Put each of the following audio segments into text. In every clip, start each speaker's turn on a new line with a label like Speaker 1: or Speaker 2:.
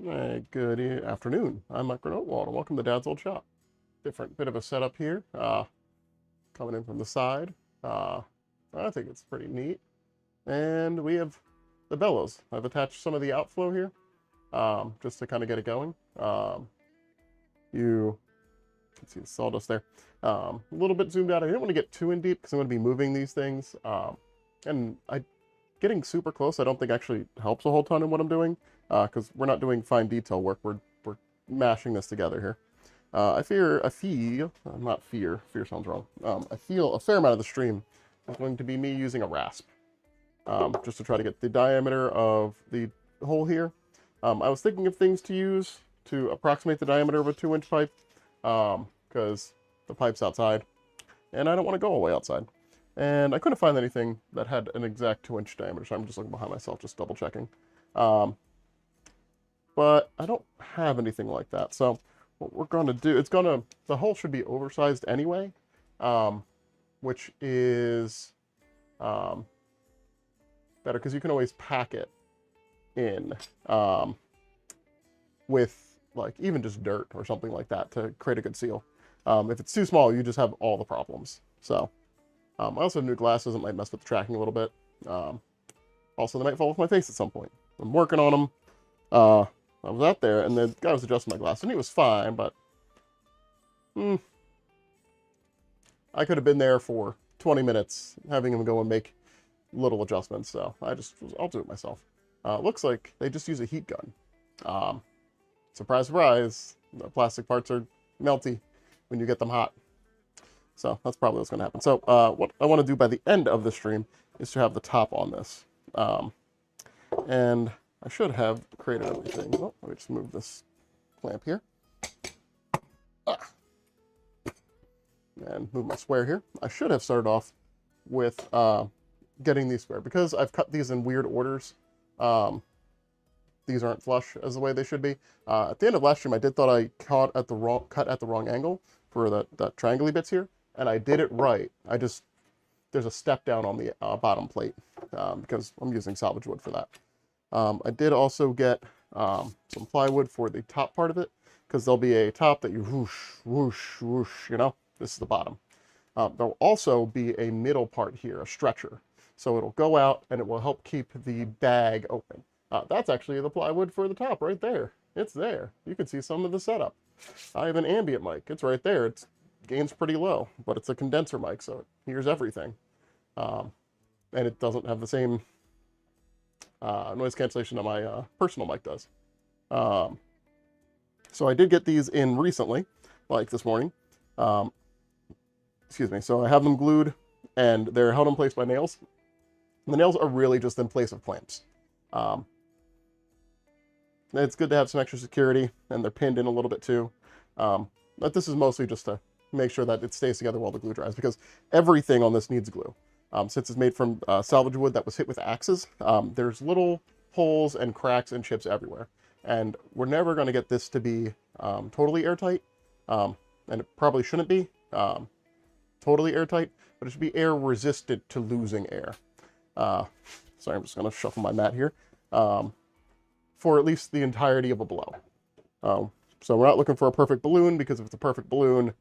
Speaker 1: Good afternoon. I'm Mutgren and welcome to Dad's Old Shop. Different bit of a setup here. Coming in from the side. I think it's pretty neat. And we have the bellows. I've attached some of the outflow here, just to kind of get it going. You can see the sawdust there. A little bit zoomed out. I didn't want to get too in deep because I'm going to be moving these things. And getting super close, I don't think actually helps a whole ton in what I'm doing. Because we're not doing fine detail work, we're mashing this together here. I feel sounds wrong. I feel a fair amount of the stream is going to be me using a rasp, just to try to get the diameter of the hole here. I was thinking of things to use to approximate the diameter of a 2-inch pipe, because the pipe's outside, and I don't want to go all the way outside. And I couldn't find anything that had an exact 2-inch diameter, so I'm just looking behind myself, just double checking. But I don't have anything like that. So what we're going to do, the hole should be oversized anyway, which is better because you can always pack it in with like even just dirt or something like that to create a good seal. If it's too small, you just have all the problems. So I also have new glasses that might mess with the tracking a little bit. Also, they might fall off my face at some point. I'm working on them. I was out there, and the guy was adjusting my glass, and he was fine, but I could have been there for 20 minutes having him go and make little adjustments, so I'll do it myself. Looks like they just use a heat gun. Surprise, surprise, the plastic parts are melty when you get them hot. So that's probably what's going to happen. So what I want to do by the end of the stream is to have the top on this. And I should have created everything. Oh, let me just move this clamp here. And move my square here. I should have started off with getting these square. Because I've cut these in weird orders, these aren't flush as the way they should be. At the end of last stream, I thought I cut at the wrong angle for the triangle-y bits here. And I did it right. There's a step down on the bottom plate because I'm using salvage wood for that. I did also get some plywood for the top part of it, because there'll be a top that you whoosh, whoosh, whoosh, you know? This is the bottom. There'll also be a middle part here, a stretcher. So it'll go out and it will help keep the bag open. That's actually the plywood for the top right there. It's there. You can see some of the setup. I have an ambient mic. It's right there. It's gain's pretty low, but it's a condenser mic, so it hears everything. And it doesn't have the same noise cancellation that my personal mic does. So I did get these in recently, like this morning. Excuse me. So I have them glued, and they're held in place by nails. And the nails are really just in place of clamps. It's good to have some extra security, and they're pinned in a little bit too. But this is mostly just to make sure that it stays together while the glue dries, because everything on this needs glue. Since it's made from salvage wood that was hit with axes, there's little holes and cracks and chips everywhere. And we're never going to get this to be totally airtight, and it probably shouldn't be totally airtight, but it should be air resistant to losing air. Sorry, I'm just going to shuffle my mat here, for at least the entirety of a blow. So we're not looking for a perfect balloon, because if it's a perfect balloon,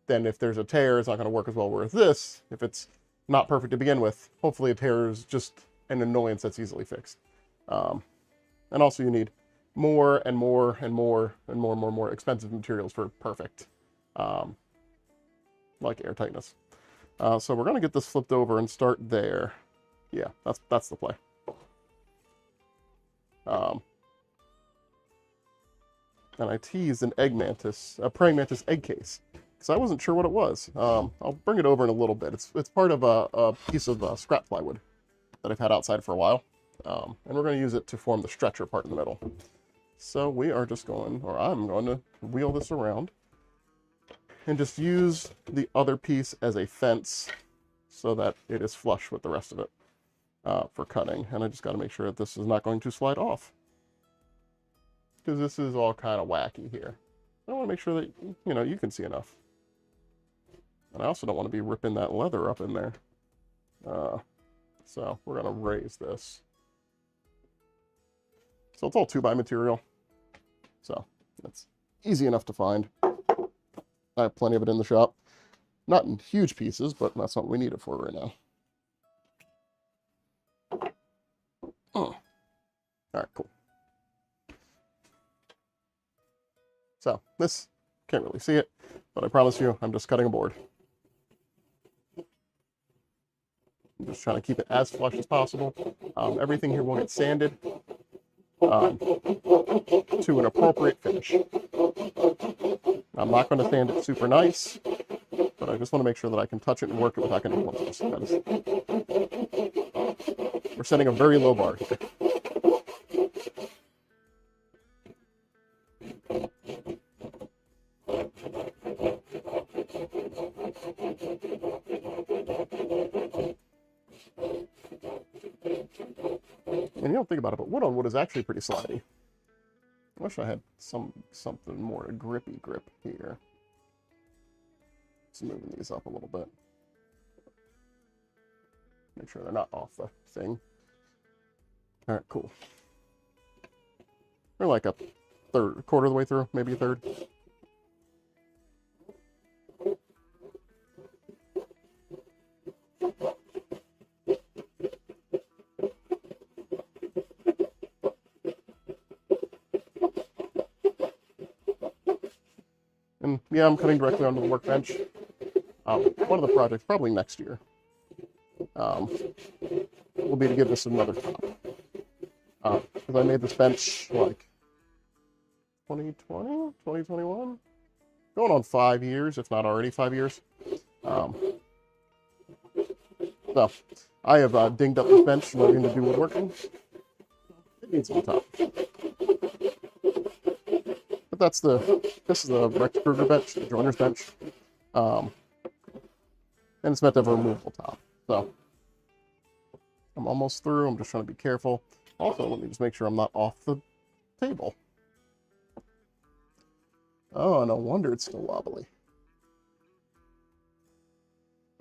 Speaker 1: then if there's a tear, it's not going to work as well. Whereas this, if it's not perfect to begin with, hopefully a tear is just an annoyance that's easily fixed. And also you need more and more and more and more and more and more expensive materials for perfect, like air tightness. So we're going to get this flipped over and start there. Yeah, that's the play. And I teased an egg mantis, a praying mantis egg case, because I wasn't sure what it was. I'll bring it over in a little bit. It's part of a piece of scrap plywood that I've had outside for a while. And we're going to use it to form the stretcher part in the middle. So we are just going, or I'm going to wheel this around and just use the other piece as a fence so that it is flush with the rest of it for cutting. And I just got to make sure that this is not going to slide off, because this is all kind of wacky here. I want to make sure that, you know, you can see enough. And I also don't want to be ripping that leather up in there. So we're going to raise this. So it's all 2x material. So that's easy enough to find. I have plenty of it in the shop. Not in huge pieces, but that's what we need it for right now. Oh. All right, cool. So this, can't really see it, but I promise you, I'm just cutting a board. I'm just trying to keep it as flush as possible. Everything here will get sanded to an appropriate finish. I'm not going to sand it super nice, but I just want to make sure that I can touch it and work it without getting clumps. We're setting a very low bar here. And you don't think about it, but wood on wood is actually pretty slidey. I wish I had something more grippy grip here. Just moving these up a little bit. Make sure they're not off the thing. All right, cool. We're like a quarter of the way through, maybe a third. And yeah, I'm cutting directly onto the workbench. One of the projects, probably next year, will be to give this another top. Because I made this bench like 2020, 2021? Going on 5 years, if not already 5 years. So, I have dinged up this bench learning to do woodworking. It needs some top. But this is the Rex Kruger bench, the joiner's bench. And it's meant to have a removable top. So, I'm almost through. I'm just trying to be careful. Also, let me just make sure I'm not off the table. Oh, no wonder it's still wobbly.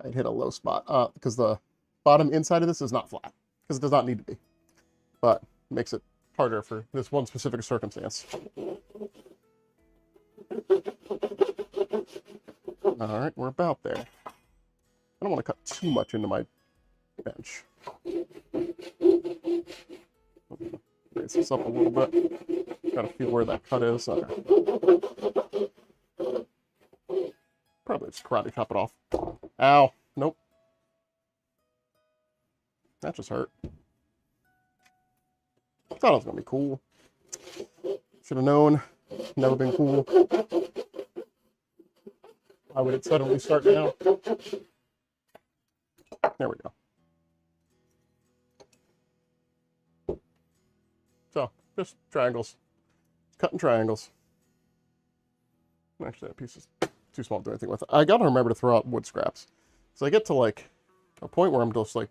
Speaker 1: I'd hit a low spot because the bottom inside of this is not flat, because it does not need to be. But it makes it harder for this one specific circumstance. All right, we're about there. I don't want to cut too much into my bench. Raise this up a little bit. Gotta feel where that cut is. Probably just karate chop it off. Ow. Nope. That just hurt. Thought it was gonna be cool. Should have known. Never been cool. Why would it suddenly start now? There we go. So, just triangles. Cutting triangles. Actually, that piece is too small to do anything with it. I gotta remember to throw out wood scraps. So I get to like a point where I'm just like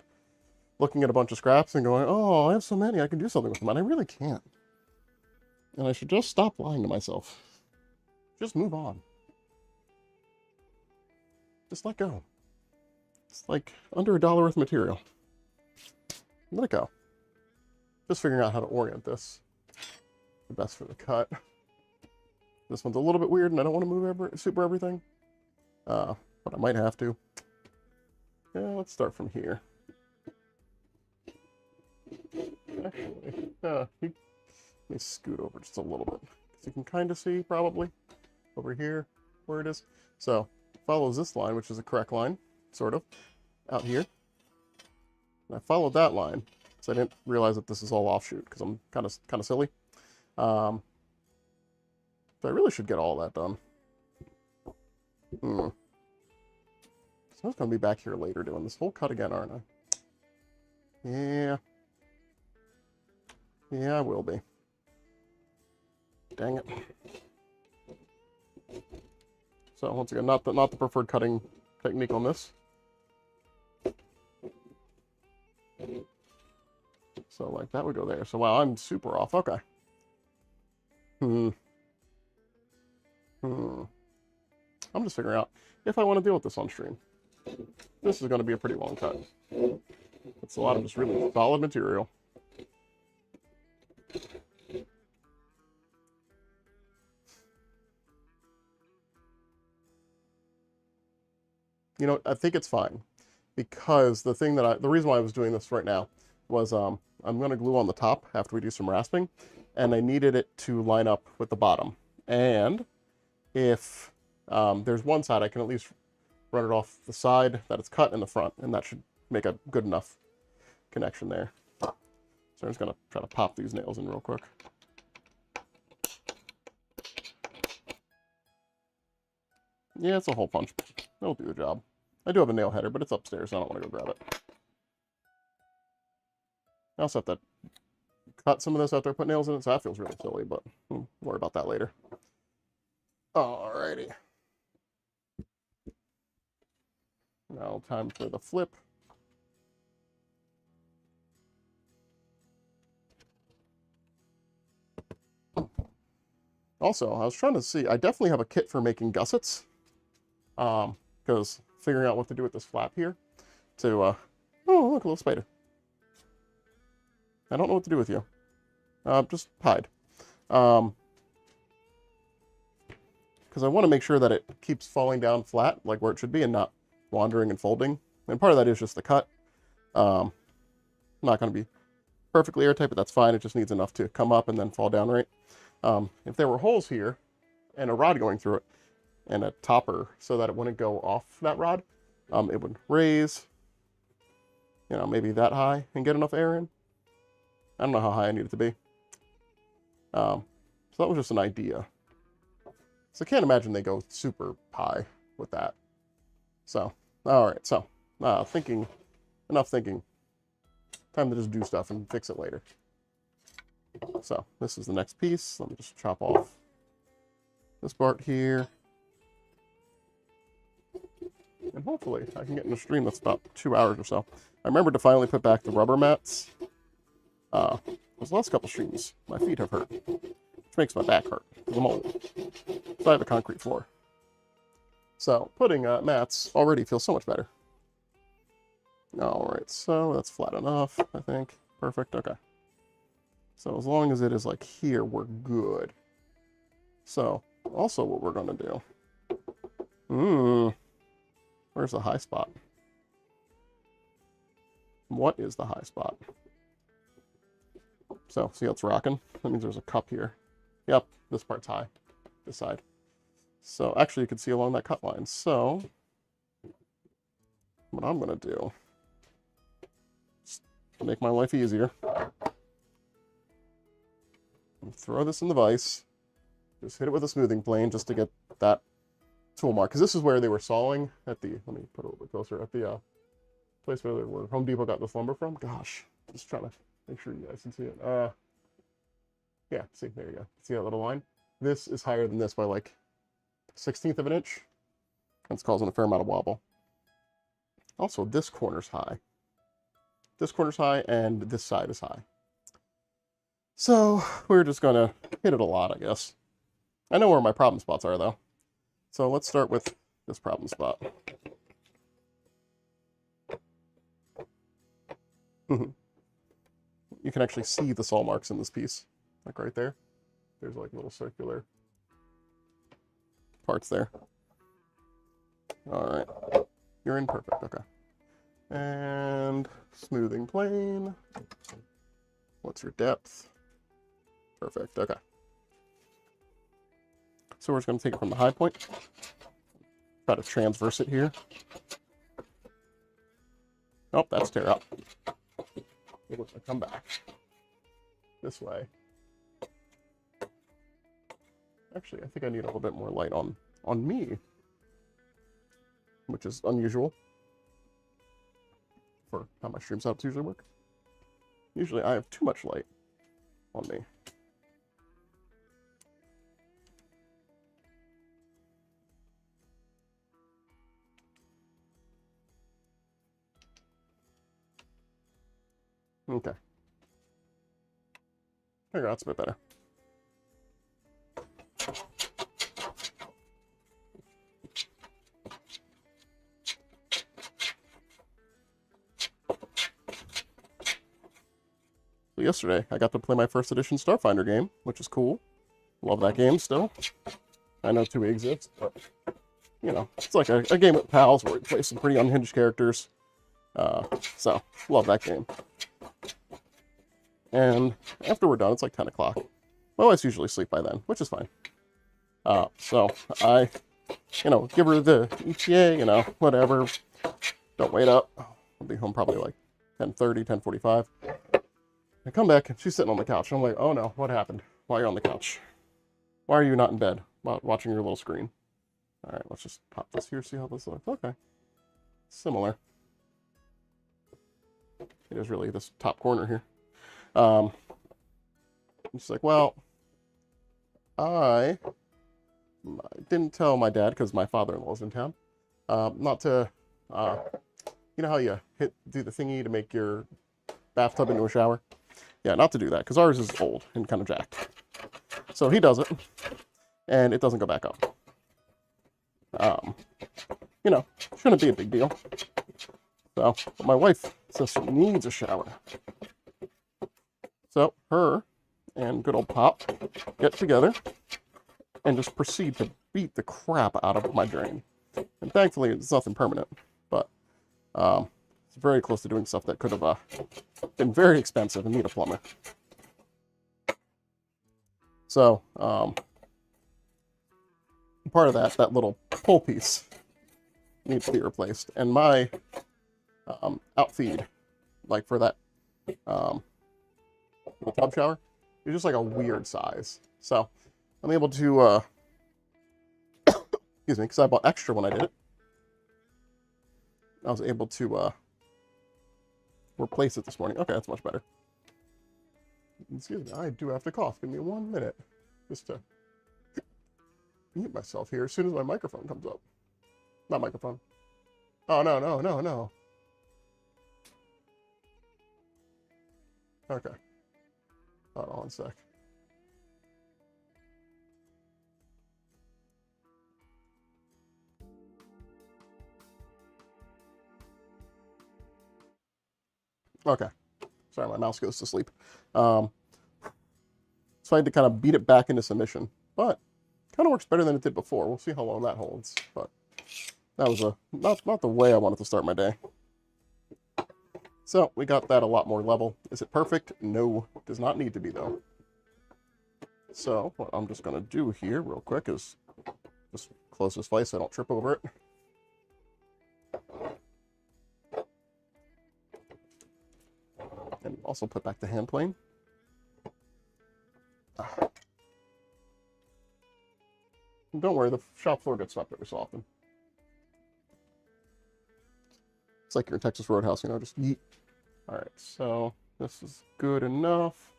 Speaker 1: looking at a bunch of scraps and going, oh, I have so many, I can do something with them. And I really can't. And I should just stop lying to myself. Just move on. Just let go. It's like under $1 worth of material. Let it go. Just figuring out how to orient this. The best for the cut. This one's a little bit weird and I don't want to move super everything. But I might have to. Yeah, let's start from here. Actually, let me scoot over just a little bit. So you can kind of see, probably, over here, where it is. So, it follows this line, which is a correct line, sort of, out here. And I followed that line, so I didn't realize that this is all offshoot, because I'm kind of silly. So I really should get all that done. So I was going to be back here later doing this whole cut again, aren't I? Yeah. Yeah, I will be. Dang it. So once again, not the preferred cutting technique on this. So like that would go there. So wow, I'm super off. Okay. I'm just figuring out if I want to deal with this on stream. This is going to be a pretty long cut. It's a lot of just really solid material. You know, I think it's fine because the reason why I was doing this right now was I'm going to glue on the top after we do some rasping, and I needed it to line up with the bottom. And if there's one side, I can at least run it off the side that it's cut in the front, and that should make a good enough connection there. So I'm just going to try to pop these nails in real quick. Yeah, it's a hole punch. It'll do the job. I do have a nail header, but it's upstairs, so I don't want to go grab it. I also have to cut some of this after I put nails in it, so that feels really silly, but we'll worry about that later. Alrighty. Now time for the flip. Also, I was trying to see, I definitely have a kit for making gussets. Because figuring out what to do with this flap here to, oh, look, a little spider. I don't know what to do with you. Just hide. Because I want to make sure that it keeps falling down flat, like where it should be, and not wandering and folding. And part of that is just the cut. Not going to be perfectly airtight, but that's fine. It just needs enough to come up and then fall down right. If there were holes here and a rod going through it and a topper so that it wouldn't go off that rod, it would raise, you know, maybe that high and get enough air in. I don't know how high I need it to be. So that was just an idea. So I can't imagine they go super high with that. So, all right. So, enough thinking. Time to just do stuff and fix it later. So, this is the next piece. Let me just chop off this part here. And hopefully I can get in a stream that's about 2 hours or so. I remembered to finally put back the rubber mats. Those last couple streams, my feet have hurt, which makes my back hurt because I'm old. So I have a concrete floor. So putting mats already feels so much better. All right, so that's flat enough, I think. Perfect, okay. So as long as it is like here, we're good. So also what we're gonna do. Where's the high spot? What is the high spot? So, see how it's rocking? That means there's a cup here. Yep, this part's high. This side. So, actually, you can see along that cut line. So, what I'm going to do, to make my life easier, throw this in the vise. Just hit it with a smoothing plane just to get that tool mark. Because this is where they were sawing at the, let me put it a little bit closer, at the place where Home Depot got this lumber from. Gosh, just trying to make sure you guys can see it. Yeah, see, there you go. See that little line? This is higher than this by like 1/16 of an inch. That's causing a fair amount of wobble. Also, this corner's high. This corner's high, and this side is high. So, we're just gonna hit it a lot, I guess. I know where my problem spots are, though. So, let's start with this problem spot. You can actually see the saw marks in this piece. Like right there. There's like little circular parts there. Alright. You're in perfect, okay. And smoothing plane. What's your depth? Perfect, okay. So we're just going to take it from the high point. Try to transverse it here. Oh, that's tear up. We're going to come back this way. Actually, I think I need a little bit more light on me, which is unusual for how my stream setups usually work. Usually I have too much light on me. Okay. There you go, that's a bit better. So yesterday, I got to play my first edition Starfinder game, which is cool. Love that game still. I know 2 exists, but you know, it's like a game with pals where we play some pretty unhinged characters. So, love that game. And after we're done, it's like 10 o'clock. My wife's usually asleep by then, which is fine. So I, you know, give her the ETA, you know, whatever. Don't wait up. I'll be home probably like 10:30, 10:45. I come back and she's sitting on the couch. I'm like, oh no, what happened? Why are you on the couch? Why are you not in bed watching your little screen? All right, let's just pop this here, see how this looks. Okay, similar. It is really this top corner here. She's like, well, I didn't tell my dad because my father-in-law's in town. Not to, you know how you do the thingy to make your bathtub into a shower? Yeah, not to do that because ours is old and kind of jacked. So he does it, and it doesn't go back up. You know, shouldn't be a big deal. So, but my wife says she needs a shower. So her and good old Pop get together and just proceed to beat the crap out of my drain. And thankfully, it's nothing permanent, but it's very close to doing stuff that could have been very expensive and need a plumber. So, part of that little pole piece needs to be replaced. And my outfeed, like for that little tub shower, is just like a weird size. So, I'm able to, excuse me, because I bought extra when I did it. I was able to replace it this morning. Okay, that's much better. Excuse me, I do have to cough. Give me 1 minute just to mute myself here as soon as my microphone comes up. Not microphone. Oh, no, no, no, no. Okay. Hold on 1 sec. Okay. Sorry, my mouse goes to sleep. So I had to kind of beat it back into submission, but kind of works better than it did before. We'll see how long that holds, but that was not the way I wanted to start my day. So we got that a lot more level. Is it perfect? No, it does not need to be though. So what I'm just gonna do here real quick is just close this vise so I don't trip over it. And also put back the hand plane. Don't worry, the shop floor gets swept every so often. It's like you're in Texas Roadhouse, you know, just yeet. Alright, so this is good enough.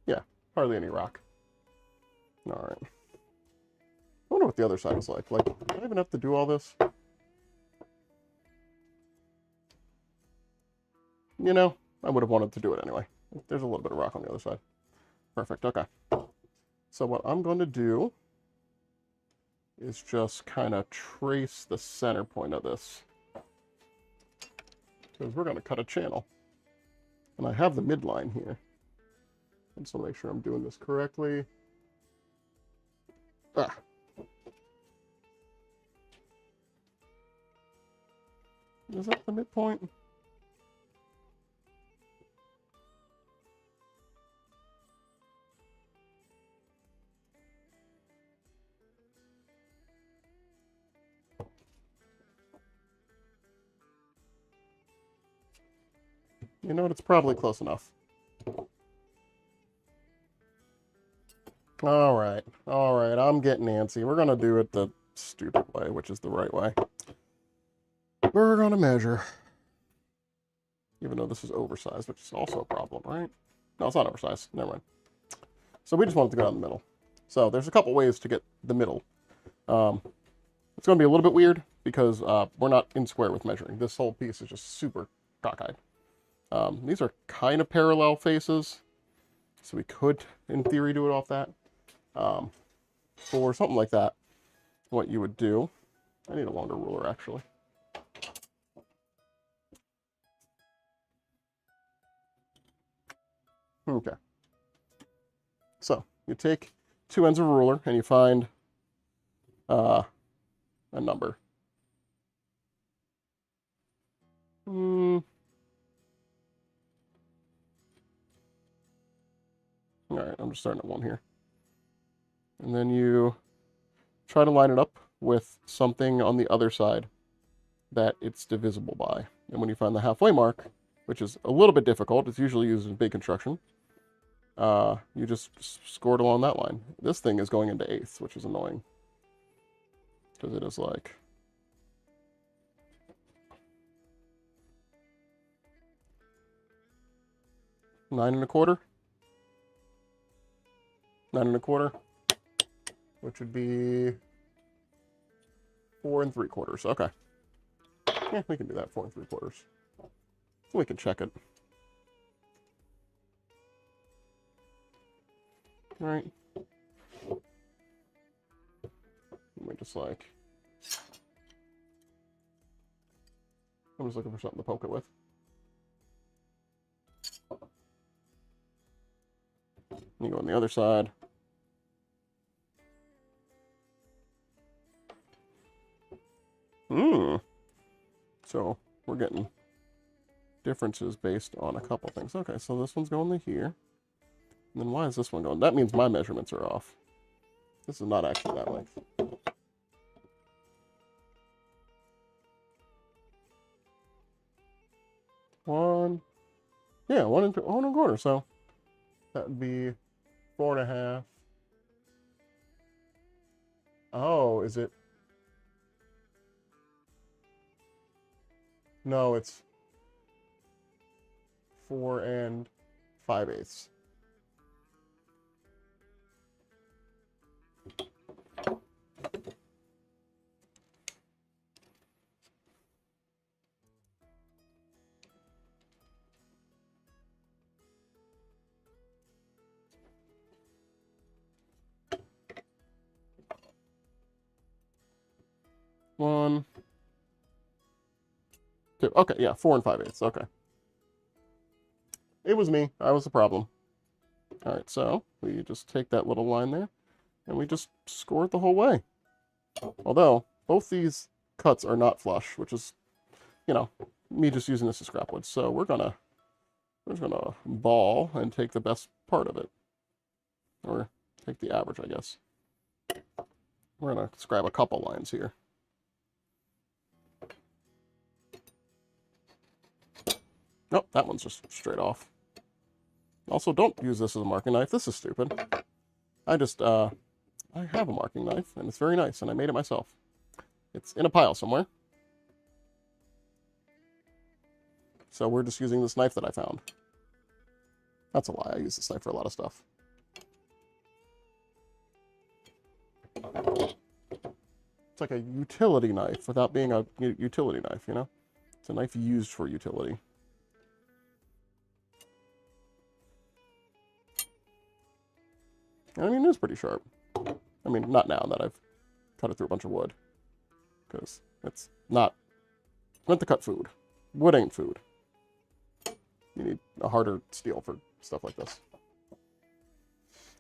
Speaker 1: Yeah, hardly any rock. Alright. I wonder what the other side is like. Like, do I even have to do all this? You know, I would have wanted to do it anyway. There's a little bit of rock on the other side. Perfect, okay. So what I'm going to do is just kind of trace the center point of this. Because we're going to cut a channel. And I have the midline here. And so make sure I'm doing this correctly. Ah. Is that the midpoint? You know what? It's probably close enough. All right. I'm getting antsy. We're going to do it the stupid way, which is the right way. We're going to measure. Even though this is oversized, which is also a problem, right? No, it's not oversized. Never mind. So we just want it to go down the middle. So there's a couple ways to get the middle. It's going to be a little bit weird because we're not in square with measuring. This whole piece is just super cockeyed. These are kind of parallel faces, so we could, in theory, do it off that. For something like that, what you would do, I need a longer ruler, actually. Okay. So, you take two ends of a ruler, and you find a number. All right, I'm just starting at 1 here. And then you try to line it up with something on the other side that it's divisible by. And when you find the halfway mark, which is a little bit difficult, it's usually used in big construction, you just score it along that line. This thing is going into eighths, which is annoying. Because it is like... Nine and a quarter, which would be 4 3/4. Okay. Yeah, we can do that, 4 3/4. We can check it. All right. Let me just like... I'm just looking for something to poke it with. You go on the other side. So we're getting differences based on a couple things. Okay, so this one's going to here. And then why is this one going? That means my measurements are off. This is not actually that length. Yeah, 1 1/4. So that would be 4 1/2. Oh, is it? No, it's 4 5/8. One, two. Okay, yeah, 4 5/8. Okay. It was me. I was the problem. All right, so we just take that little line there, and we just score it the whole way. Although, both these cuts are not flush, which is, you know, me just using this as scrap wood. So we're just gonna ball and take the best part of it. Or take the average, I guess. We're gonna grab a couple lines here. Nope, that one's just straight off. Also, don't use this as a marking knife. This is stupid. I have a marking knife, and it's very nice, and I made it myself. It's in a pile somewhere. So we're just using this knife that I found. That's a lie. I use this knife for a lot of stuff. It's like a utility knife without being a utility knife, you know? It's a knife used for utility. I mean, it is pretty sharp. I mean, not now that I've cut it through a bunch of wood. Because it's not meant to cut food. Wood ain't food. You need a harder steel for stuff like this.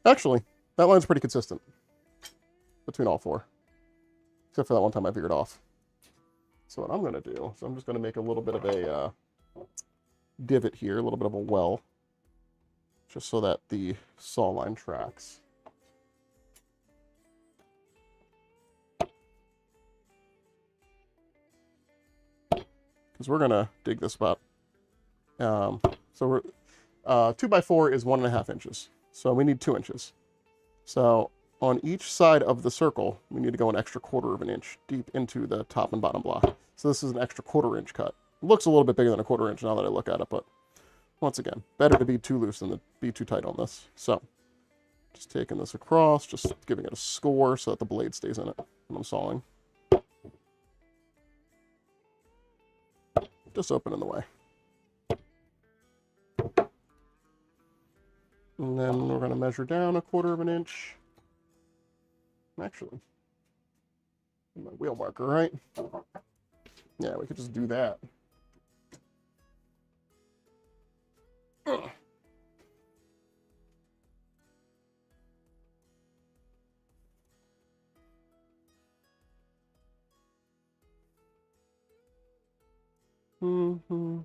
Speaker 1: Actually, that line's pretty consistent between all four. Except for that one time I veered off. So what I'm going to do is I'm just going to make a little bit of a divot here, a little bit of a well. Just so that the saw line tracks. Because we're going to dig this about. So we're 2x4 is 1.5 inches. So we need 2 inches. So on each side of the circle, we need to go an extra 1/4 of an inch deep into the top and bottom block. So this is an extra 1/4 inch cut. It looks a little bit bigger than a 1/4 inch now that I look at it, but once again, better to be too loose than to be too tight on this. So just taking this across, just giving it a score so that the blade stays in it when I'm sawing. Just open in the way. And then we're going to measure down 1/4 of an inch. Actually, my wheel marker, right? Yeah, we could just do that. Mm-hmm.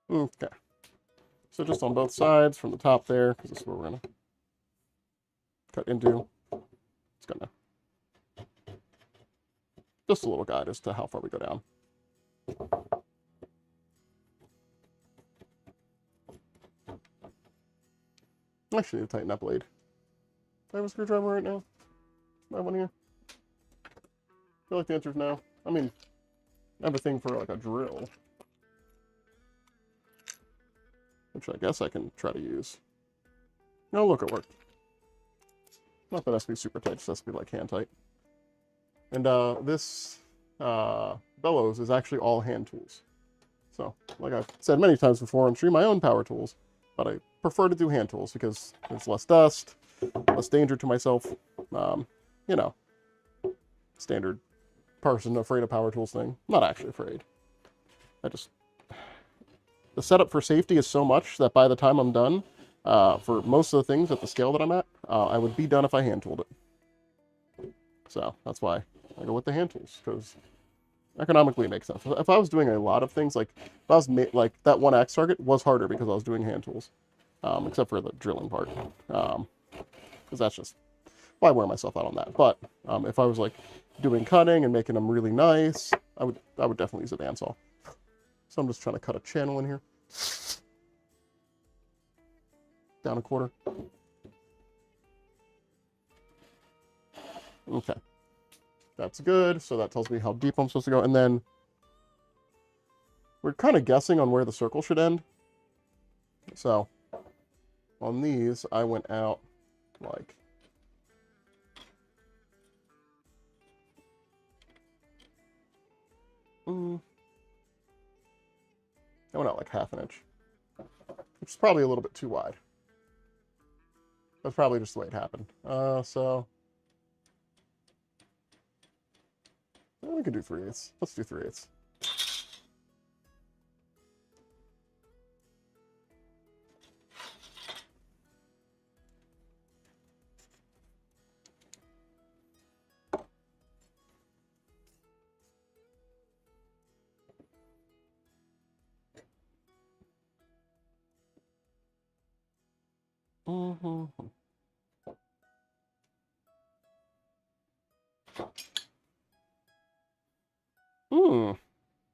Speaker 1: Okay. So just on both sides from the top there, because this is where we're going to cut into. It's going to just a little guide as to how far we go down. I actually need to tighten that blade. Do I have a screwdriver right now? Do I have one here? I feel like the answer is no. I mean, I have a thing for like a drill, which I guess I can try to use. No, look, it worked. Not that it has to be super tight, it just has to be like hand tight. And this bellows is actually all hand tools. So, like I've said many times before on stream, my own power tools, but I prefer to do hand tools because there's less dust, less danger to myself. You know, standard person afraid of power tools thing. I'm not actually afraid. The setup for safety is so much that by the time I'm done, for most of the things at the scale that I'm at, I would be done if I hand tooled it. So that's why I go with the hand tools, because economically it makes sense. If I was doing a lot of things, like if I was like that one axe target was harder because I was doing hand tools, except for the drilling part, because that's just why I wear myself out on that. But if I was like doing cutting and making them really nice, I would definitely use a bandsaw. So I'm just trying to cut a channel in here, down a quarter. Okay. That's good. So that tells me how deep I'm supposed to go. And then we're kind of guessing on where the circle should end. So on these, I went out like... I went out like ½ an inch, which is probably a little bit too wide. That's probably just the way it happened. So we can do 3/8. Let's do 3/8.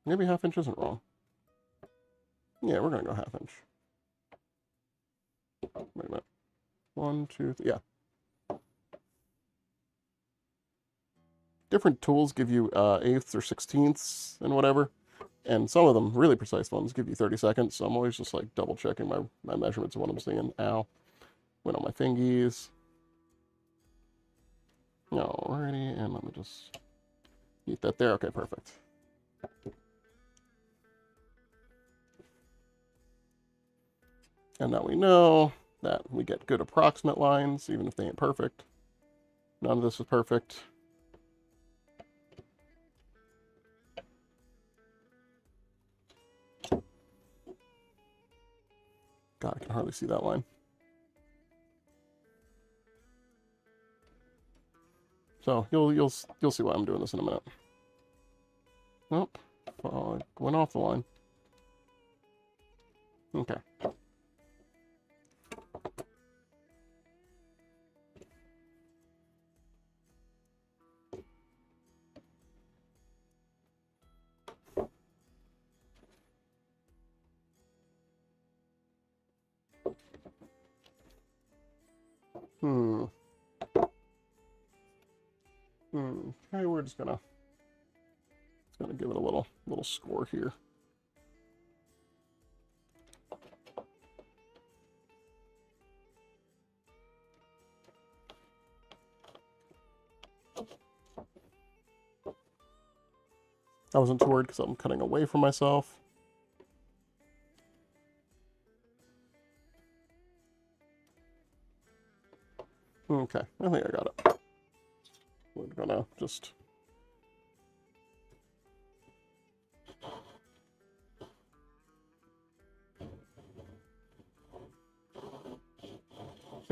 Speaker 1: Maybe ½ inch isn't wrong. Yeah, we're gonna go ½ inch. Wait a minute. 1, 2, 3. Yeah. Different tools give you 1/8 or 16ths and whatever, and some of them, really precise ones, give you 30 seconds. So I'm always just like double checking my measurements of what I'm seeing. Ow. Went on my fingies. Alrighty, and let me just eat that there. Okay, perfect. And now we know that we get good approximate lines, even if they ain't perfect. None of this is perfect. God, I can hardly see that line. So you'll see why I'm doing this in a minute. Nope, went off the line. Okay. Okay, we're just gonna give it a little score here. I wasn't too worried because I'm cutting away from myself. Okay, I think I got it. We're gonna just...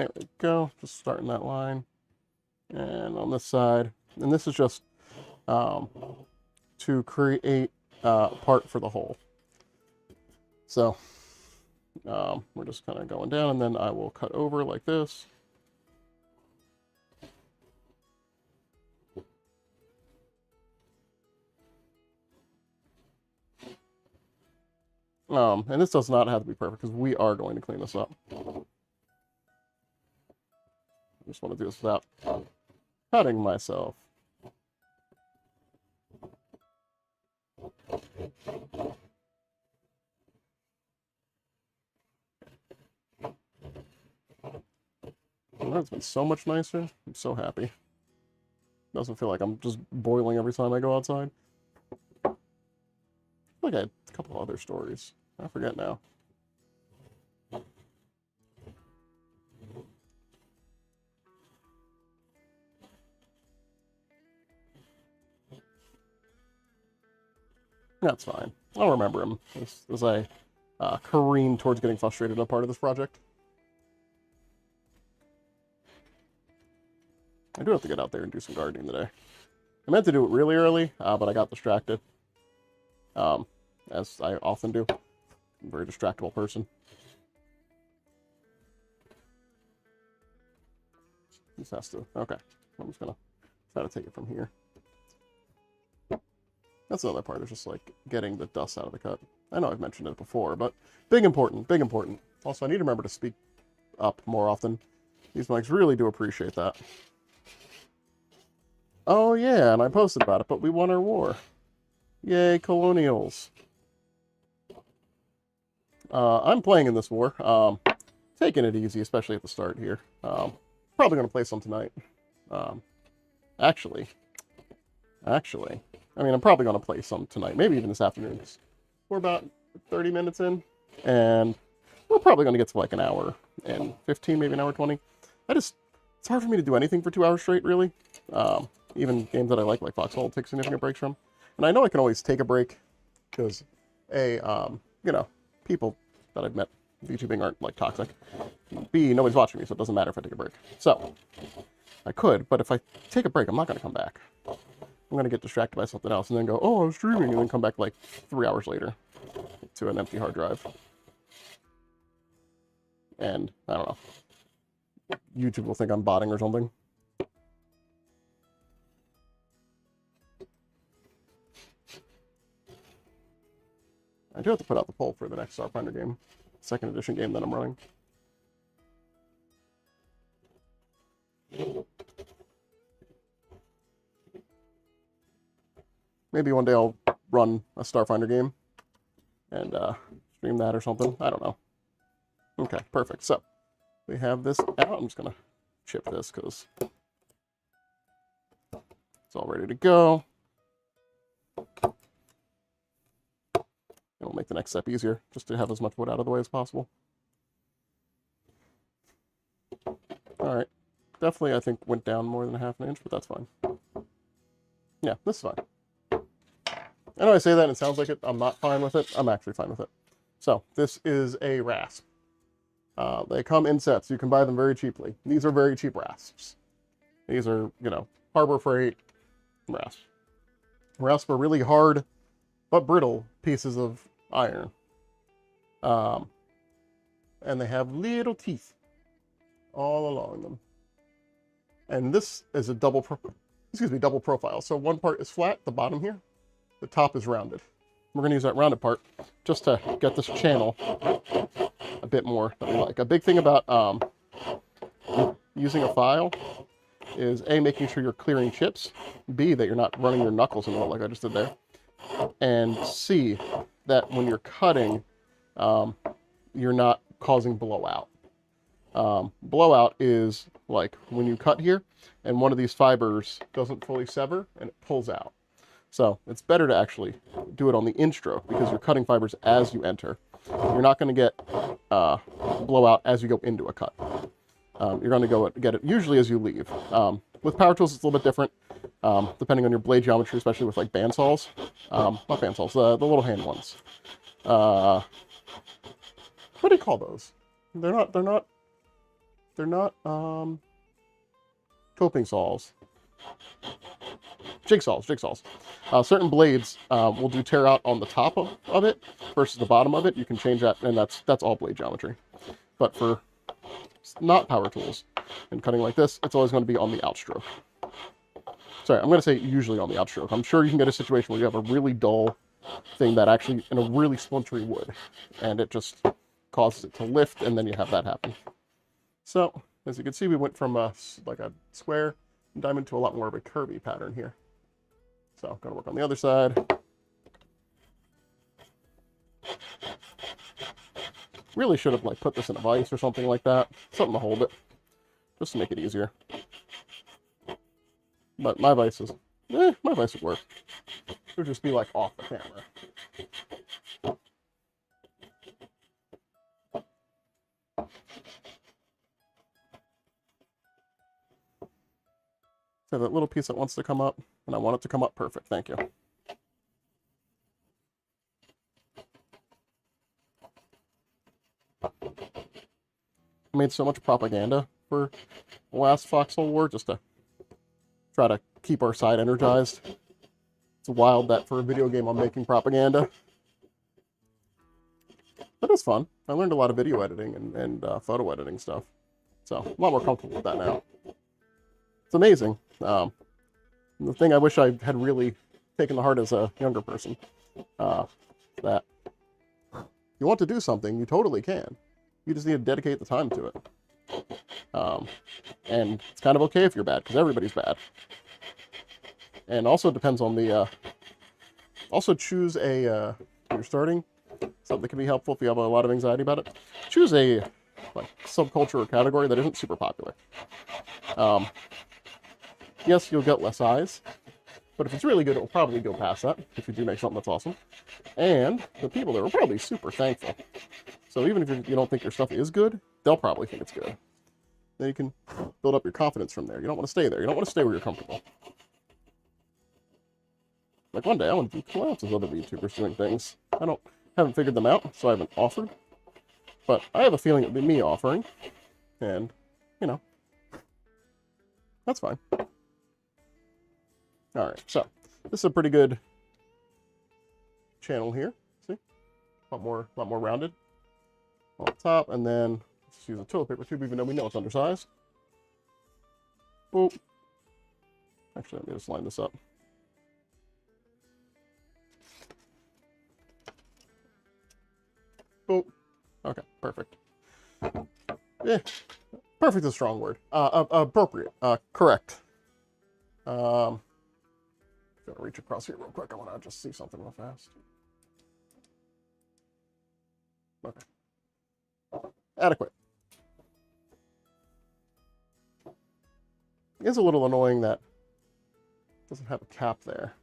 Speaker 1: There we go. Just starting that line. And on this side. And this is just to create a part for the hole. So we're just kind of going down, and then I will cut over like this. And this does not have to be perfect because we are going to clean this up. I just want to do this without cutting myself. That's been so much nicer. I'm so happy. Doesn't feel like I'm just boiling every time I go outside. I feel like I had a couple other stories. I forget now. That's fine. I'll remember him as I careen towards getting frustrated on part of this project. I do have to get out there and do some gardening today. I meant to do it really early, but I got distracted. As I often do. I'm a very distractible person. This has to... Okay. I'm just going to try to take it from here. That's another part, is just like getting the dust out of the cut. I know I've mentioned it before, but big important, big important. Also, I need to remember to speak up more often. These mics really do appreciate that. Oh yeah, and I posted about it, but we won our war. Yay, colonials. I'm playing in this war. Taking it easy, especially at the start here. Probably going to play some tonight. Actually, I mean, I'm probably going to play some tonight, maybe even this afternoon. We're about 30 minutes in, and we're probably going to get to like an hour and 15, maybe an hour 20. It's hard for me to do anything for 2 hours straight, really. Even games that I like Foxhole, take significant breaks from. And I know I can always take a break, because you know, people that I've met YouTubing aren't like toxic. B, nobody's watching me, so it doesn't matter if I take a break. So, I could, but if I take a break, I'm not going to come back. I'm going to get distracted by something else and then go, oh, I was streaming, and then come back like 3 hours later to an empty hard drive. And, I don't know. YouTube will think I'm botting or something. I do have to put out the poll for the next Starfinder game. 2nd edition game that I'm running. Maybe one day I'll run a Starfinder game and stream that or something. I don't know. Okay, perfect. So, we have this out. I'm just going to chip this because it's all ready to go. It'll make the next step easier, just to have as much wood out of the way as possible. Alright. Definitely, I think, went down more than a half an inch, but that's fine. Yeah, this is fine. I know I say that and it sounds like it. I'm not fine with it. I'm actually fine with it. So, this is a rasp. They come in sets. You can buy them very cheaply. These are very cheap rasps. These are, you know, Harbor Freight rasps. Rasps are really hard but brittle pieces of iron. And they have little teeth all along them. And this is a double profile. So one part is flat, the bottom here. The top is rounded. We're going to use that rounded part just to get this channel a bit more than we like. A big thing about using a file is A, making sure you're clearing chips, B, that you're not running your knuckles into it like I just did there, and C, that when you're cutting, you're not causing blowout. Blowout is like when you cut here and one of these fibers doesn't fully sever and it pulls out. So it's better to actually do it on the in-stroke because you're cutting fibers as you enter. You're not going to get blowout as you go into a cut. You're going to get it usually as you leave. With power tools, it's a little bit different, depending on your blade geometry, especially with like bandsaws. Not bandsaws, the little hand ones. What do you call those? They're not they're not coping saws. Jigsaws. Certain blades will do tear out on the top of it versus the bottom of it. You can change that, and that's all blade geometry. But for not power tools and cutting like this, it's always going to be on the outstroke. Sorry, I'm going to say usually on the outstroke. I'm sure you can get a situation where you have a really dull thing that actually in a really splintery wood, and it just causes it to lift, and then you have that happen. So as you can see, we went from like a square diamond to a lot more of a curvy pattern here. So I'm going to work on the other side. Really should have like put this in a vise or something like that, something to hold it, just to make it easier. But my vices, my vice would work. It would just be like off the camera. So that little piece that wants to come up, and I want it to come up perfect. Thank you. I made so much propaganda for the last Foxhole War just to try to keep our side energized. It's wild that for a video game I'm making propaganda. But it's fun. I learned a lot of video editing and photo editing stuff. So I'm a lot more comfortable with that now. It's amazing. The thing I wish I had really taken to heart as a younger person, that you want to do something, you totally can. You just need to dedicate the time to it. And it's kind of okay if you're bad, because everybody's bad. And also it depends on the, also choose a, when you're starting, something that can be helpful if you have a lot of anxiety about it. Choose a, like, subculture or category that isn't super popular. Yes, you'll get less eyes, but if it's really good, it will probably go past that, if you do make something that's awesome. And the people there are probably super thankful. So even if you don't think your stuff is good, they'll probably think it's good. Then you can build up your confidence from there. You don't want to stay there. You don't want to stay where you're comfortable. Like one day, I want to do collabs with other YouTubers doing things. Haven't figured them out, so I haven't offered. But I have a feeling it'll be me offering. And, you know, that's fine. Alright, so this is a pretty good channel here. See? A lot more rounded on top, and then let's use a toilet paper tube, even though we know it's undersized. Boop. Actually, let me just line this up. Boop. Okay, perfect. Perfect is a strong word. Appropriate. Correct. Gotta reach across here real quick. I want to just see something real fast. Okay. Adequate. It's a little annoying that it doesn't have a cap there.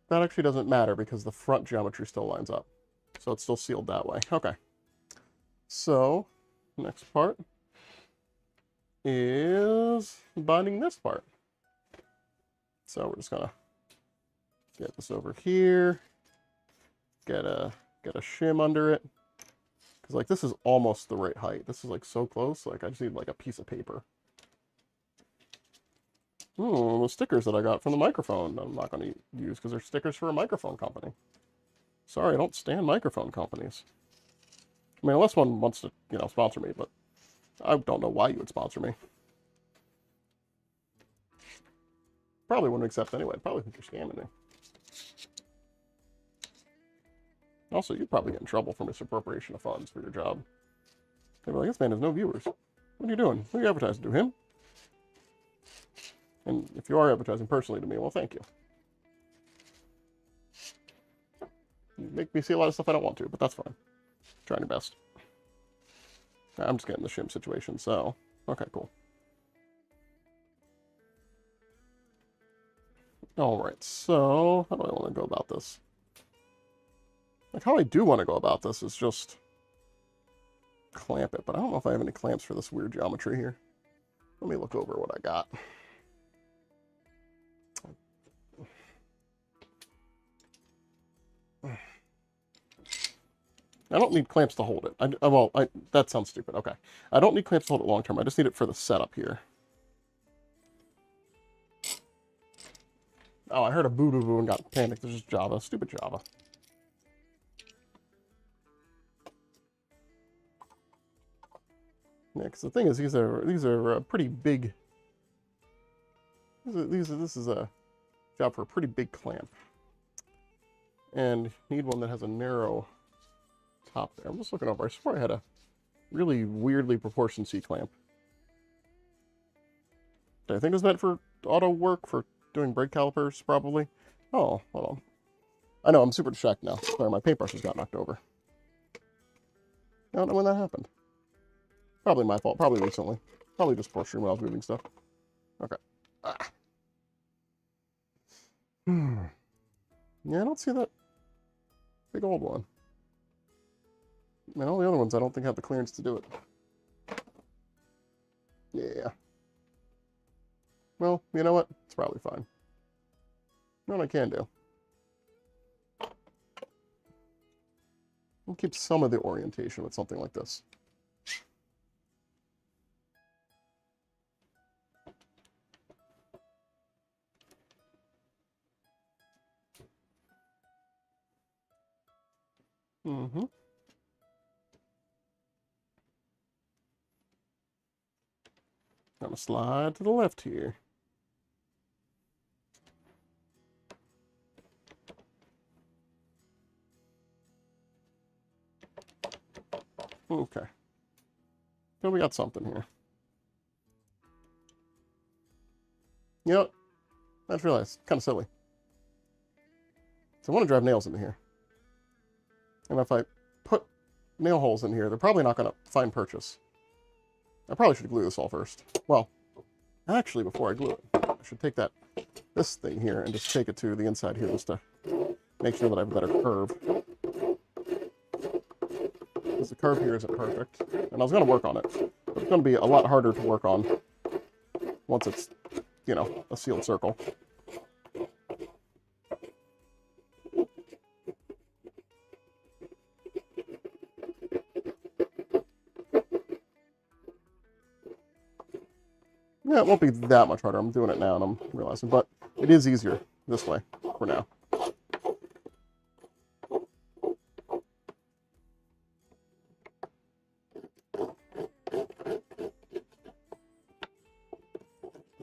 Speaker 1: That actually doesn't matter because the front geometry still lines up. So it's still sealed that way. Okay. So, next part is binding this part. So we're just gonna get this over here, get a shim under it, because like this is almost the right height. This is like so close. Like I just need like a piece of paper. The stickers that I got from the microphone I'm not going to use because they're stickers for a microphone company. Sorry, I don't stand microphone companies. I mean, unless one wants to, you know, sponsor me, but I don't know why you would sponsor me. Probably wouldn't accept anyway. I'd probably think you're scamming me. Also, you'd probably get in trouble for misappropriation of funds for your job. They'd be like, this man has no viewers. What are you doing? Who are you advertising to? Him? And if you are advertising personally to me, well, thank you. You make me see a lot of stuff I don't want to, but that's fine. Trying your best. I'm just getting the shim situation, so... Okay, cool. Alright, so... How do I want to go about this? Like, how I do want to go about this is just... clamp it, but I don't know if I have any clamps for this weird geometry here. Let me look over what I got. I don't need clamps to hold it. Well, that sounds stupid. Okay. I don't need clamps to hold it long term. I just need it for the setup here. Oh, I heard a boo-doo-boo and got panicked. This is Java. Stupid Java. Yeah, because the thing is, these are pretty big. This is a job for a pretty big clamp, and need one that has a narrow top there. I'm just looking over. I swear I had a really weirdly proportioned C clamp. I think it was meant for auto work for doing brake calipers, probably. Oh, hold on. I know I'm super distracted now. Sorry, my paintbrushes got knocked over. I don't know when that happened. Probably my fault. Probably recently. Probably just poor stream when I was moving stuff. Okay. Ah. Yeah, I don't see that big old one. And all the other ones I don't think have the clearance to do it. Yeah. Well, you know what? It's probably fine. You know what I can do? I'll keep some of the orientation with something like this. Mm-hmm. I'm gonna slide to the left here. Okay. So we got something here. You know, I just realized, kind of silly. So I want to drive nails into here. And if I put nail holes in here, they're probably not going to find purchase. I probably should glue this all first. Well, actually, before I glue it, I should take this thing here and just take it to the inside here just to make sure that I have a better curve. Because the curve here isn't perfect. And I was going to work on it. But it's going to be a lot harder to work on once it's, you know, a sealed circle. Yeah, it won't be that much harder. I'm doing it now and I'm realizing, but it is easier this way for now.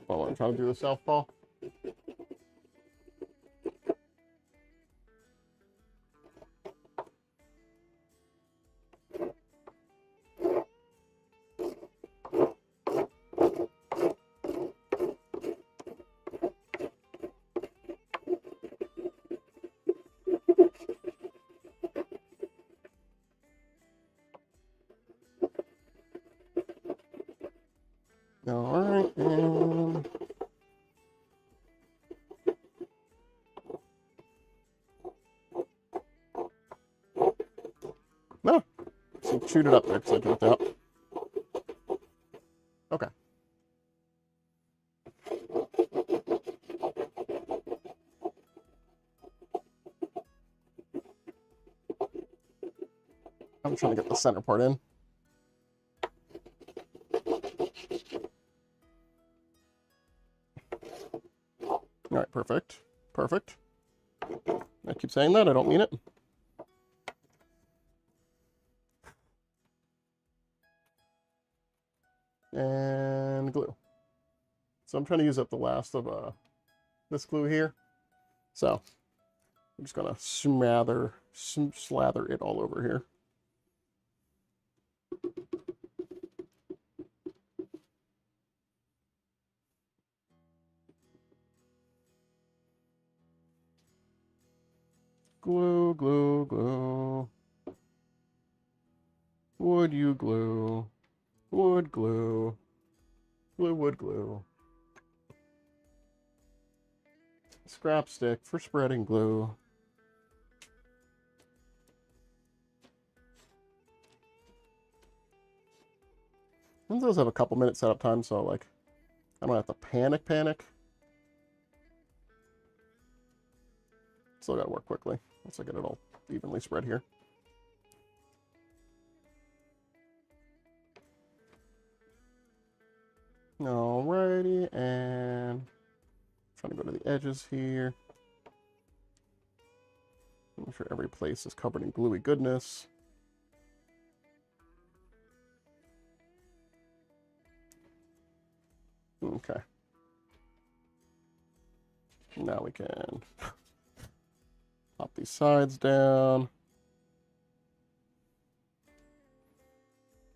Speaker 1: Well, I'm trying to do the southpaw. Alright, no, so shoot it up there because I do it out. Okay. I'm trying to get the center part in. Alright, perfect. Perfect. I keep saying that, I don't mean it. And glue. So I'm trying to use up the last of this glue here. So I'm just gonna slather it all over here. Glue, glue, glue. Would you glue? Wood glue. Glue, wood glue. Scrap stick for spreading glue. And those have a couple minutes setup time, so like I don't have to panic. Still gotta work quickly once I get it all evenly spread here. Alrighty, and trying to go to the edges here. Make sure every place is covered in gluey goodness. Okay. Now we can pop these sides down.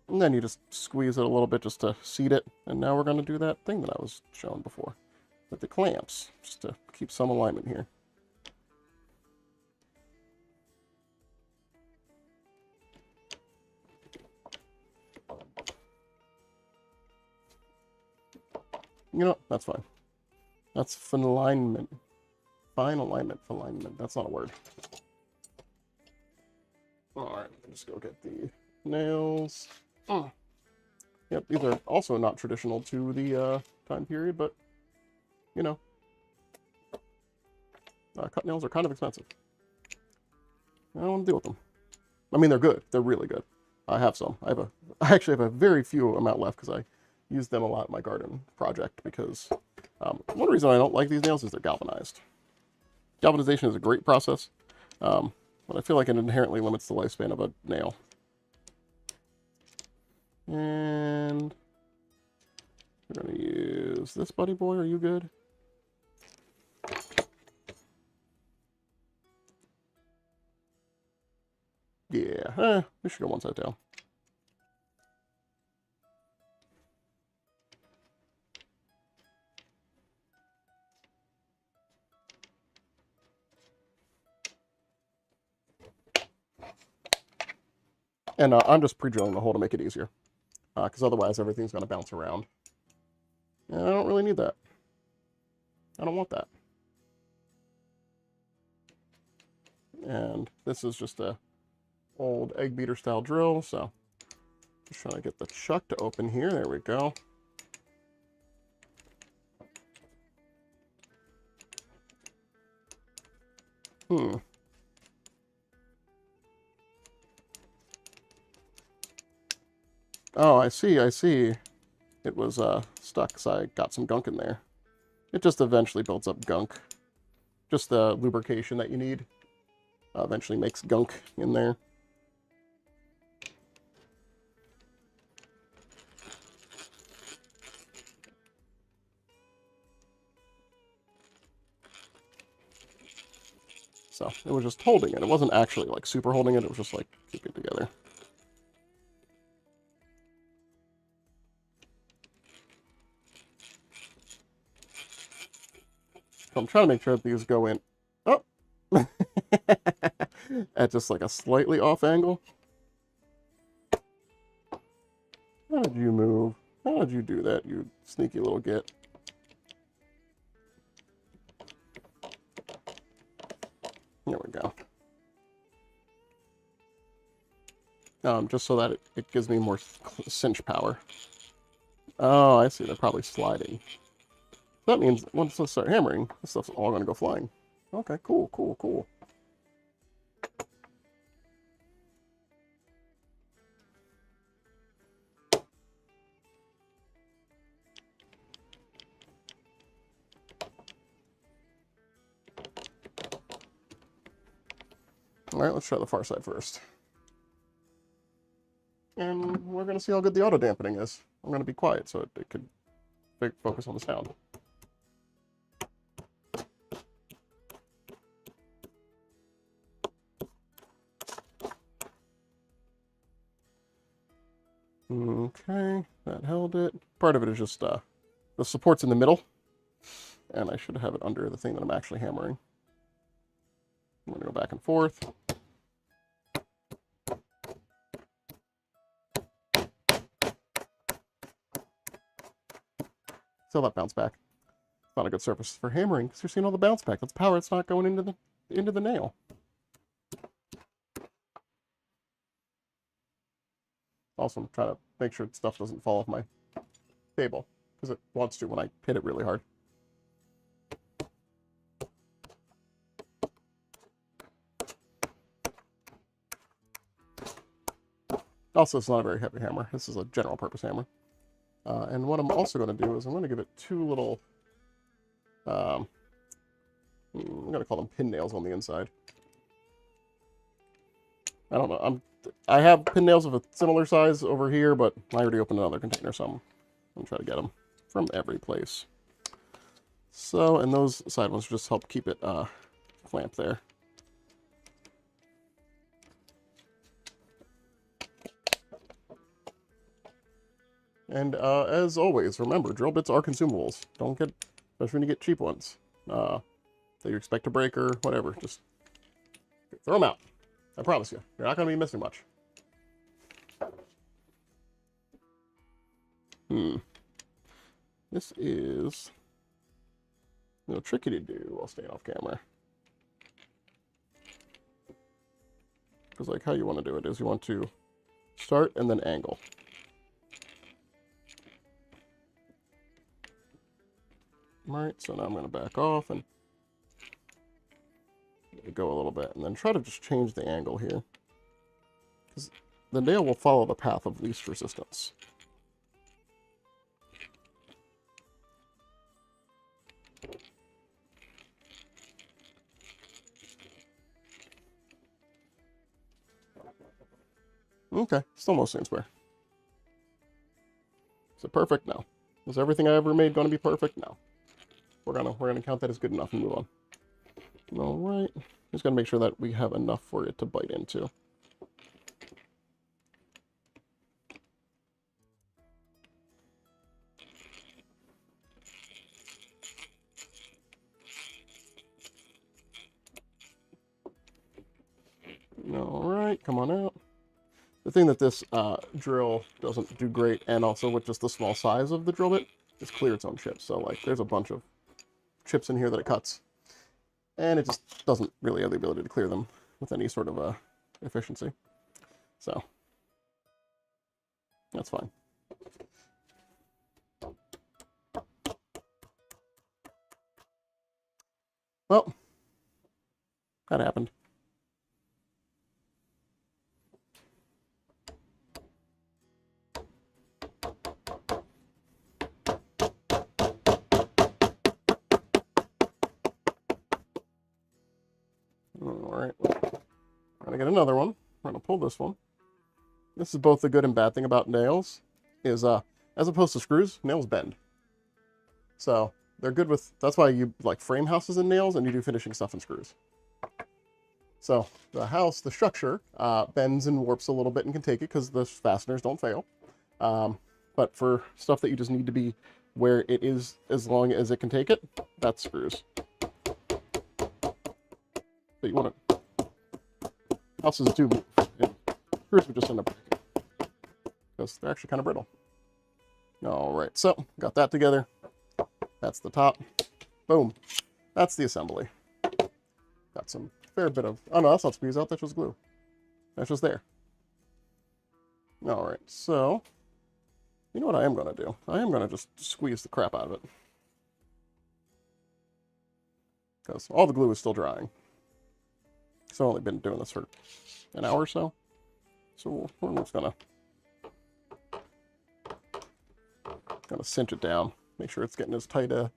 Speaker 1: And then you just squeeze it a little bit just to seat it. And now we're going to do that thing that I was showing before with the clamps, just to keep some alignment here. You know, that's fine. That's fine alignment. Fine alignment. Alignment. That's not a word. Alright, just go get the nails. Yep, these are also not traditional to the time period, but, you know, cut nails are kind of expensive. I don't want to deal with them. I mean, they're good. They're really good. I have some. I actually have a very few amount left because I use them a lot in my garden project because one reason I don't like these nails is they're galvanized. Galvanization is a great process, but I feel like it inherently limits the lifespan of a nail. And we're going to use this buddy boy. Are you good? Yeah, we should go one side down. And I'm just pre-drilling the hole to make it easier, because otherwise everything's going to bounce around. And I don't really need that. I don't want that. And this is just a old egg beater style drill, so just trying to get the chuck to open here. There we go. Oh, I see. It was stuck, so I got some gunk in there. It just eventually builds up gunk. Just the lubrication that you need eventually makes gunk in there. So it was just holding it. It wasn't actually like super holding it. It was just like keeping it together. So I'm trying to make sure that these go in. Oh! At just like a slightly off angle. How did you move? How did you do that, you sneaky little git? There we go. Just so that it gives me more cinch power. Oh, I see. They're probably sliding. That means once I start hammering, this stuff's all going to go flying. Okay, cool. Alright, let's try the far side first. And we're going to see how good the auto dampening is. I'm going to be quiet so it could focus on the sound. Okay, that held it. Part of it is just the support's in the middle, and I should have it under the thing that I'm actually hammering. I'm going to go back and forth. Still that bounce back. It's not a good surface for hammering because you're seeing all the bounce back. That's power. It's not going into the nail. Also, I'm trying to make sure stuff doesn't fall off my table because it wants to when I hit it really hard. Also, it's not a very heavy hammer. This is a general purpose hammer. And what I'm also going to do is I'm going to give it two little, I'm going to call them pin nails on the inside. I don't know. I have pin nails of a similar size over here, but I already opened another container, so I'm going to try to get them from every place. So, and those side ones just help keep it clamped there. And as always, remember, drill bits are consumables. Don't get, especially when you get cheap ones that you expect to break or whatever. Just throw them out. I promise you, you're not going to be missing much. This is a little tricky to do while staying off camera. Because like how you want to do it is you want to start and then angle. Alright, so now I'm going to back off and go a little bit, and then try to just change the angle here. Because the nail will follow the path of least resistance. Okay, still mostly in square. Is it perfect? No. Is everything I ever made going to be perfect? No. We're gonna count that as good enough and move on. All right. Just gotta make sure that we have enough for it to bite into. All right, come on out. The thing that this drill doesn't do great, and also with just the small size of the drill bit, is clear its own chips. So like, there's a bunch of chips in here that it cuts, and it just doesn't really have the ability to clear them with any sort of efficiency. So that's fine. Well, that happened. Alright, I'm gonna get another one. We're gonna pull this one. This is both the good and bad thing about nails, is as opposed to screws, nails bend. So they're good with, that's why you like frame houses in nails and you do finishing stuff in screws. So the house, the structure, bends and warps a little bit and can take it because the fasteners don't fail. But for stuff that you just need to be where it is as long as it can take it, that's screws. But you want to, houses do move, and screws would just end up breaking because they're actually kind of brittle. All right, so got that together. That's the top. Boom. That's the assembly. Got some fair bit of, oh no, that's not squeeze out, that's just glue. That's just there. All right, so you know what I am going to do? I am going to just squeeze the crap out of it. Because all the glue is still drying. So I've only been doing this for an hour or so. So we're just gonna cinch it down. Make sure it's getting as tight a,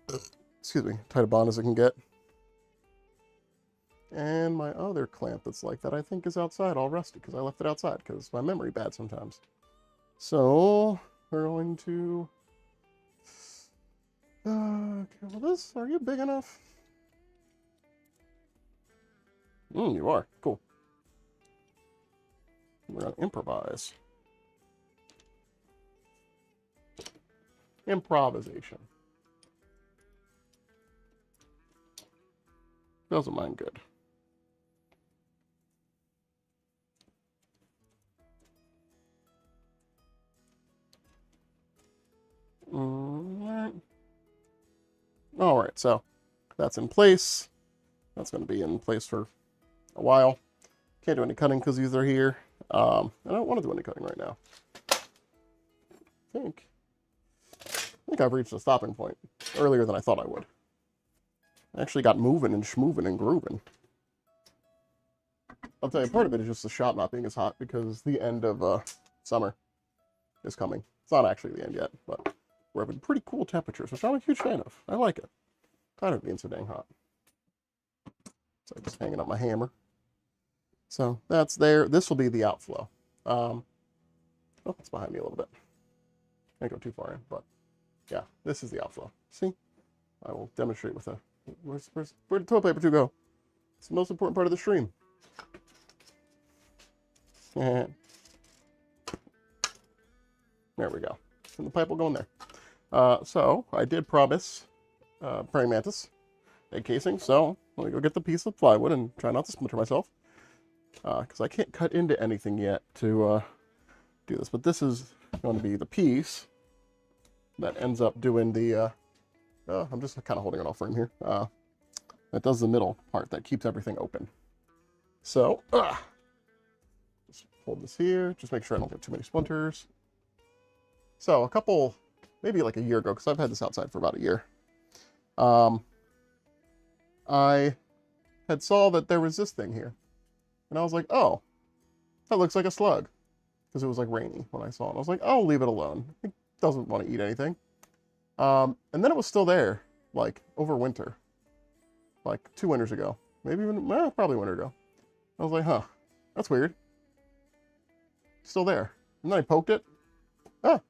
Speaker 1: tight a bond as it can get. And my other clamp that's like that I think is outside, all rusty because I left it outside because my memory bad sometimes. So we're going to, okay, well this, are you big enough? You are. Cool. We're going to improvise. Improvisation. Doesn't mind good. All right, so that's in place. That's going to be in place for a while. Can't do any cutting because these are here. I don't want to do any cutting right now. I think I've reached a stopping point earlier than I thought I would. I actually got moving and schmoving and grooving. I'll tell you, part of it is just the shop not being as hot because the end of summer is coming. It's not actually the end yet, but we're having pretty cool temperatures, which I'm a huge fan of. I like it. Tired of being so dang hot. So just hanging up my hammer. So that's there. This will be the outflow. Oh, it's behind me a little bit. Can't go too far in, but yeah, this is the outflow. See? I will demonstrate with a... where'd the toilet paper to go? It's the most important part of the stream. There we go. And the pipe will go in there. So I did promise praying mantis egg casing, so let me go get the piece of plywood and try not to splinter myself. Because I can't cut into anything yet to do this. But this is going to be the piece that ends up doing the... I'm just kind of holding it off frame here. That does the middle part that keeps everything open. So, just hold this here. Just make sure I don't get too many splinters. So, maybe like a year ago, because I've had this outside for about a year, I had saw that there was this thing here. And I was like, oh, that looks like a slug. Because it was like rainy when I saw it. I was like, I'll leave it alone. It doesn't want to eat anything. And then it was still there, like, over winter. Like, 2 winters ago. Maybe even, well, probably a winter ago. I was like, huh, that's weird. Still there. And then I poked it. And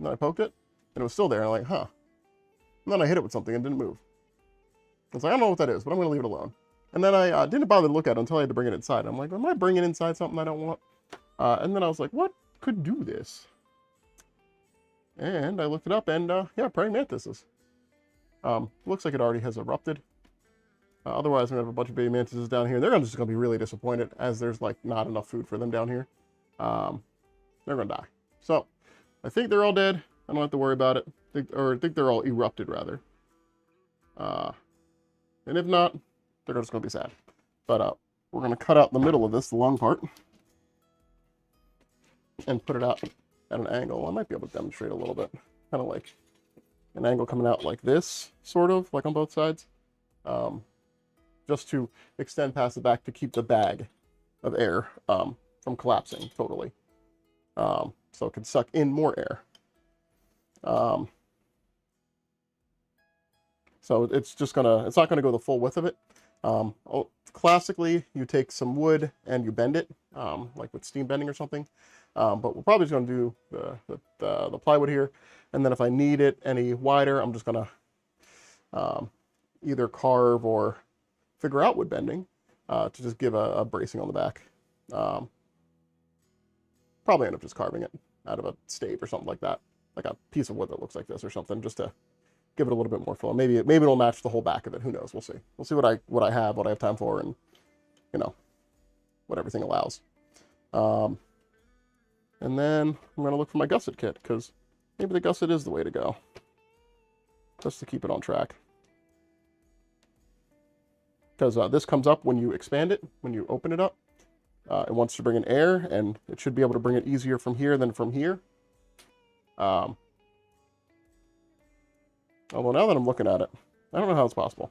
Speaker 1: then I poked it, and it was still there. And I'm like, huh. And then I hit it with something and didn't move. I was like, I don't know what that is, but I'm going to leave it alone. And then I didn't bother to look at it until I had to bring it inside. I'm like, am I bringing inside something I don't want? And then I was like, what could do this? And I looked it up, and yeah, praying mantises. Looks like it already has erupted. Otherwise, I'm going to have a bunch of baby mantises down here. And they're just going to be really disappointed, as there's like not enough food for them down here. They're going to die. So, I think they're all dead. I don't have to worry about it. I think they're all erupted, rather. And if not, they're just going to be sad. But we're going to cut out the middle of this, the long part, and put it out at an angle. I might be able to demonstrate a little bit. Kind of like an angle coming out like this, sort of, like on both sides. Just to extend past the back to keep the bag of air from collapsing totally. So it can suck in more air. So it's not gonna go the full width of it. Classically, you take some wood and you bend it, like with steam bending or something. But we're probably just gonna do the plywood here. And then if I need it any wider, I'm just gonna either carve or figure out wood bending to just give a bracing on the back. Probably end up just carving it out of a stave or something like that, like a piece of wood that looks like this or something, just to give it a little bit more flow. Maybe it'll match the whole back of it. Who knows? We'll see. We'll see what I have time for, and what everything allows. And then I'm gonna look for my gusset kit, because maybe the gusset is the way to go, just to keep it on track. Because this comes up when you expand it, when you open it up. It wants to bring in air, and it should be able to bring it easier from here than from here. Although now that I'm looking at it, I don't know how it's possible.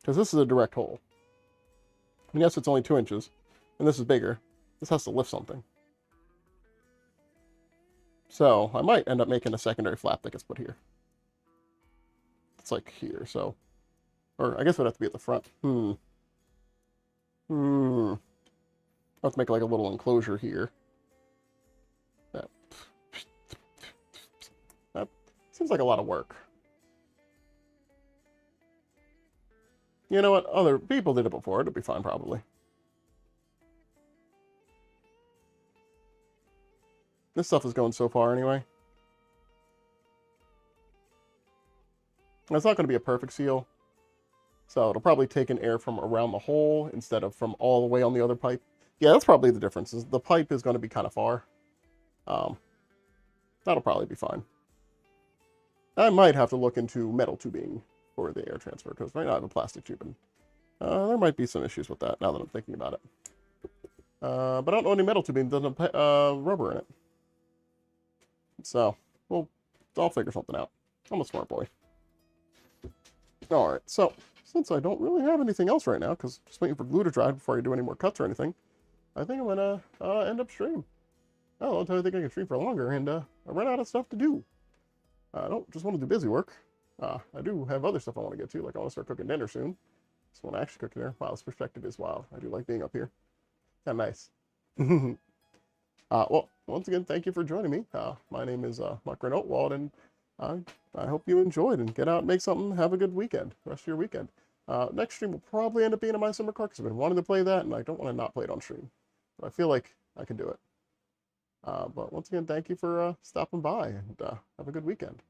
Speaker 1: Because this is a direct hole. And yes, it's only 2 inches, and this is bigger. This has to lift something. So I might end up making a secondary flap that gets put here. It's like here, so... Or I guess it would have to be at the front. I'll have to make like a little enclosure here. That seems like a lot of work. You know what? Other people did it before. It'll be fine, probably. This stuff is going so far anyway. It's not going to be a perfect seal. So it'll probably take in air from around the hole instead of from all the way on the other pipe. Yeah, that's probably the difference. Is the pipe is going to be kind of far. That'll probably be fine. I might have to look into metal tubing for the air transfer, because right now I have a plastic tube, and there might be some issues with that now that I'm thinking about it. But I don't know any metal tubing that doesn't have rubber in it. So, well, I'll figure something out. I'm a smart boy. Alright, so, since I don't really have anything else right now, because just waiting for glue to dry before I do any more cuts or anything, I think I'm gonna end up stream. Oh, I'll tell you, I think I can stream for longer, and I run out of stuff to do. I don't just want to do busy work. I do have other stuff I want to get to, like I want to start cooking dinner soon. Just want to actually cook dinner. Wow, this perspective is wild. I do like being up here. Kind of nice. Well, once again, thank you for joining me. My name is Mutgren Oatwald, and I hope you enjoyed and get out and make something. Have a good weekend, rest of your weekend. Next stream will probably end up being a My Summer Car because I've been wanting to play that, and I don't want to not play it on stream. But I feel like I can do it. But once again, thank you for stopping by, and have a good weekend.